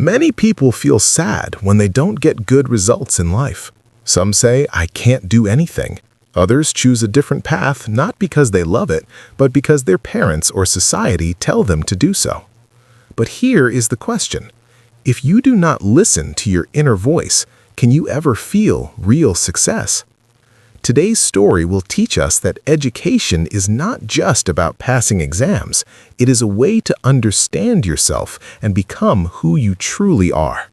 Many people feel sad when they don't get good results in life. Some say, I can't do anything. Others choose a different path not because they love it, but because their parents or society tell them to do so. But here is the question. If you do not listen to your inner voice, can you ever feel real success? Today's story will teach us that education is not just about passing exams. It is a way to understand yourself and become who you truly are.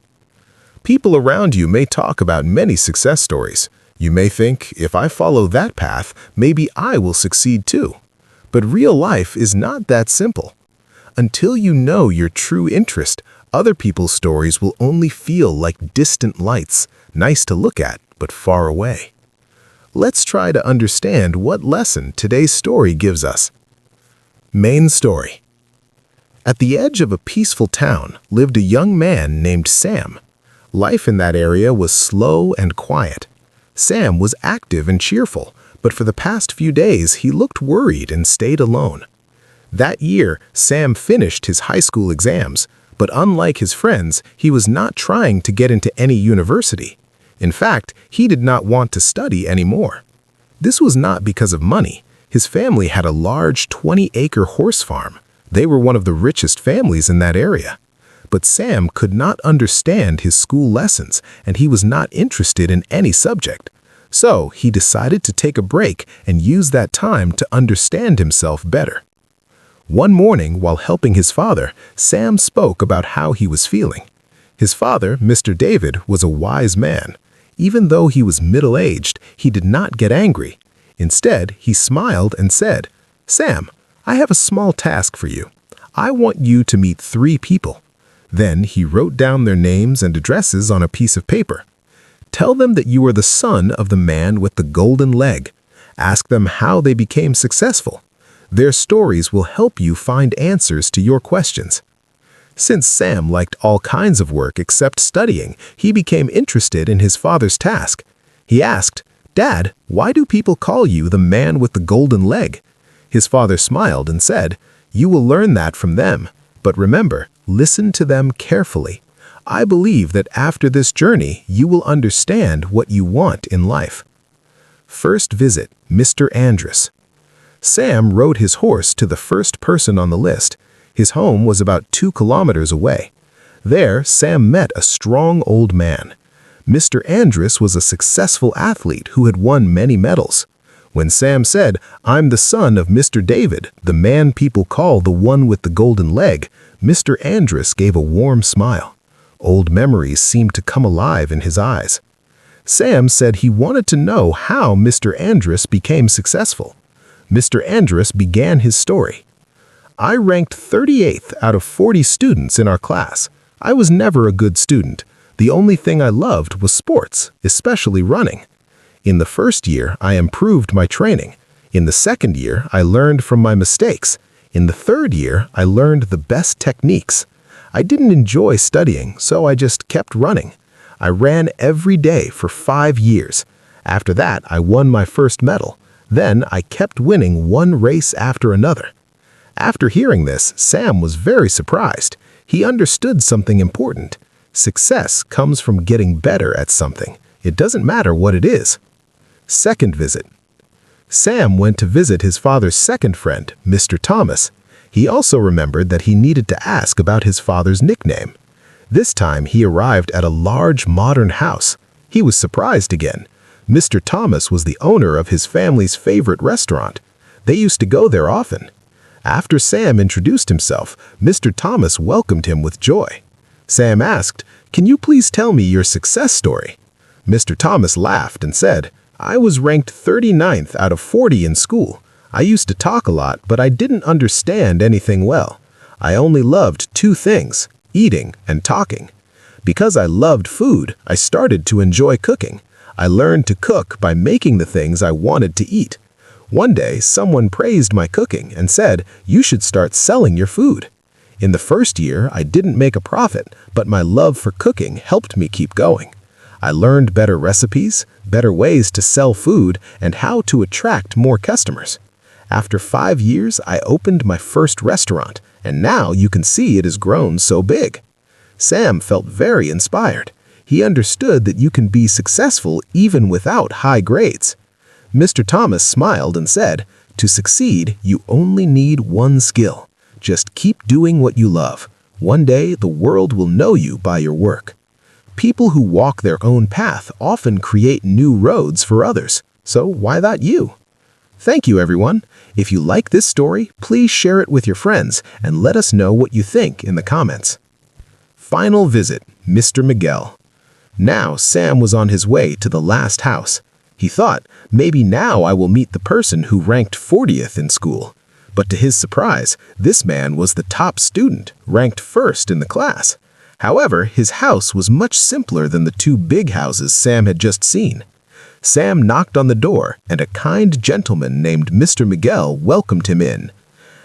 People around you may talk about many success stories. You may think, if I follow that path, maybe I will succeed too. But real life is not that simple. Until you know your true interest, other people's stories will only feel like distant lights, nice to look at, but far away. Let's try to understand what lesson today's story gives us. Main story. At the edge of a peaceful town lived a young man named Sam. Life in that area was slow and quiet. Sam was active and cheerful, but for the past few days he looked worried and stayed alone. That year, Sam finished his high school exams, but unlike his friends, he was not trying to get into any university. In fact, he did not want to study anymore. This was not because of money. His family had a large 20-acre horse farm. They were one of the richest families in that area. But Sam could not understand his school lessons, and he was not interested in any subject. So he decided to take a break and use that time to understand himself better. One morning, while helping his father, Sam spoke about how he was feeling. His father, Mr. David, was a wise man. Even though he was middle-aged, he did not get angry. Instead, he smiled and said, "Sam, I have a small task for you. I want you to meet 3 people." Then he wrote down their names and addresses on a piece of paper. Tell them that you are the son of the man with the golden leg. Ask them how they became successful. Their stories will help you find answers to your questions. Since Sam liked all kinds of work except studying, he became interested in his father's task. He asked, "Dad, why do people call you the man with the golden leg?" His father smiled and said, "You will learn that from them. But remember, listen to them carefully. I believe that after this journey, you will understand what you want in life." First visit, Mr. Andrus. Sam rode his horse to the first person on the list. His home was about 2 kilometers away. There, Sam met a strong old man. Mr. Andrus was a successful athlete who had won many medals. When Sam said, "I'm the son of Mr. David, the man people call the one with the golden leg," Mr. Andrus gave a warm smile. Old memories seemed to come alive in his eyes. Sam said he wanted to know how Mr. Andrus became successful. Mr. Andrus began his story. "I ranked 38th out of 40 students in our class. I was never a good student. The only thing I loved was sports, especially running. In the first year, I improved my training. In the second year, I learned from my mistakes. In the third year, I learned the best techniques. I didn't enjoy studying, so I just kept running. I ran every day for 5 years. After that, I won my first medal. Then I kept winning one race after another." After hearing this, Sam was very surprised. He understood something important. Success comes from getting better at something. It doesn't matter what it is. Second visit. Sam went to visit his father's second friend, Mr. Thomas. He also remembered that he needed to ask about his father's nickname. This time he arrived at a large modern house. He was surprised again. Mr. Thomas was the owner of his family's favorite restaurant. They used to go there often. After Sam introduced himself, Mr. Thomas welcomed him with joy. Sam asked, "Can you please tell me your success story?" Mr. Thomas laughed and said, "I was ranked 39th out of 40 in school. I used to talk a lot, but I didn't understand anything well. I only loved 2 things, eating and talking. Because I loved food, I started to enjoy cooking. I learned to cook by making the things I wanted to eat. One day, someone praised my cooking and said, 'You should start selling your food.' In the first year, I didn't make a profit, but my love for cooking helped me keep going. I learned better recipes, better ways to sell food, and how to attract more customers. After 5 years, I opened my first restaurant, and now you can see it has grown so big." Sam felt very inspired. He understood that you can be successful even without high grades. Mr. Thomas smiled and said, "To succeed, you only need one skill. Just keep doing what you love. One day, the world will know you by your work." People who walk their own path often create new roads for others. So why not you? Thank you, everyone. If you like this story, please share it with your friends and let us know what you think in the comments. Final visit, Mr. Miguel. Now Sam was on his way to the last house. He thought, maybe now I will meet the person who ranked 40th in school. But to his surprise, this man was the top student, ranked first in the class. However, his house was much simpler than the two big houses Sam had just seen. Sam knocked on the door, and a kind gentleman named Mr. Miguel welcomed him in.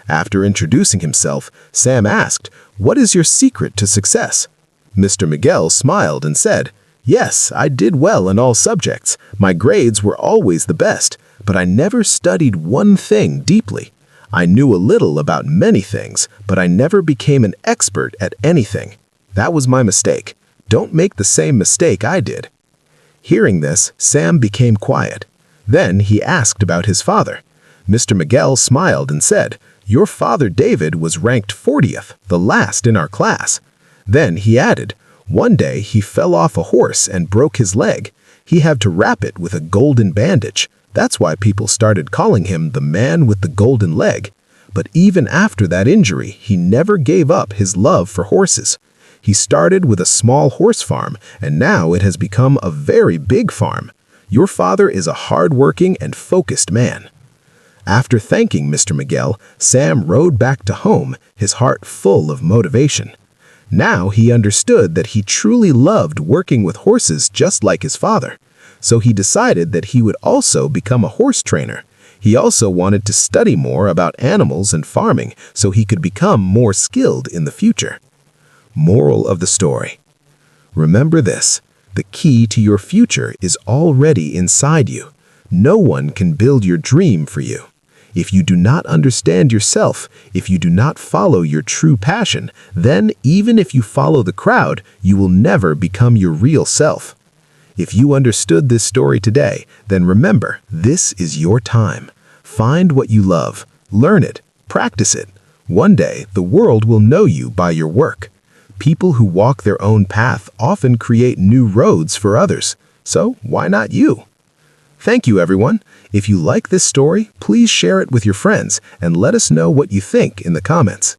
After introducing himself, Sam asked, "What is your secret to success?" Mr. Miguel smiled and said, "Yes, I did well in all subjects. My grades were always the best, but I never studied one thing deeply. I knew a little about many things, but I never became an expert at anything. That was my mistake. Don't make the same mistake I did." Hearing this, Sam became quiet. Then he asked about his father. Mr. Miguel smiled and said, "Your father David was ranked 40th, the last in our class." Then he added, "One day he fell off a horse and broke his leg. He had to wrap it with a golden bandage. That's why people started calling him the man with the golden leg. But even after that injury, he never gave up his love for horses. He started with a small horse farm, and now it has become a very big farm. Your father is a hard-working and focused man." After thanking Mr. Miguel, Sam rode back to home, his heart full of motivation. Now he understood that he truly loved working with horses just like his father. So he decided that he would also become a horse trainer. He also wanted to study more about animals and farming so he could become more skilled in the future. Moral of the story. Remember this: the key to your future is already inside you. No one can build your dream for you. If you do not understand yourself, if you do not follow your true passion, then even if you follow the crowd, you will never become your real self. If you understood this story today, then remember, this is your time. Find what you love, learn it, practice it. One day, the world will know you by your work. People who walk their own path often create new roads for others. So why not you? Thank you, everyone. If you like this story, please share it with your friends and let us know what you think in the comments.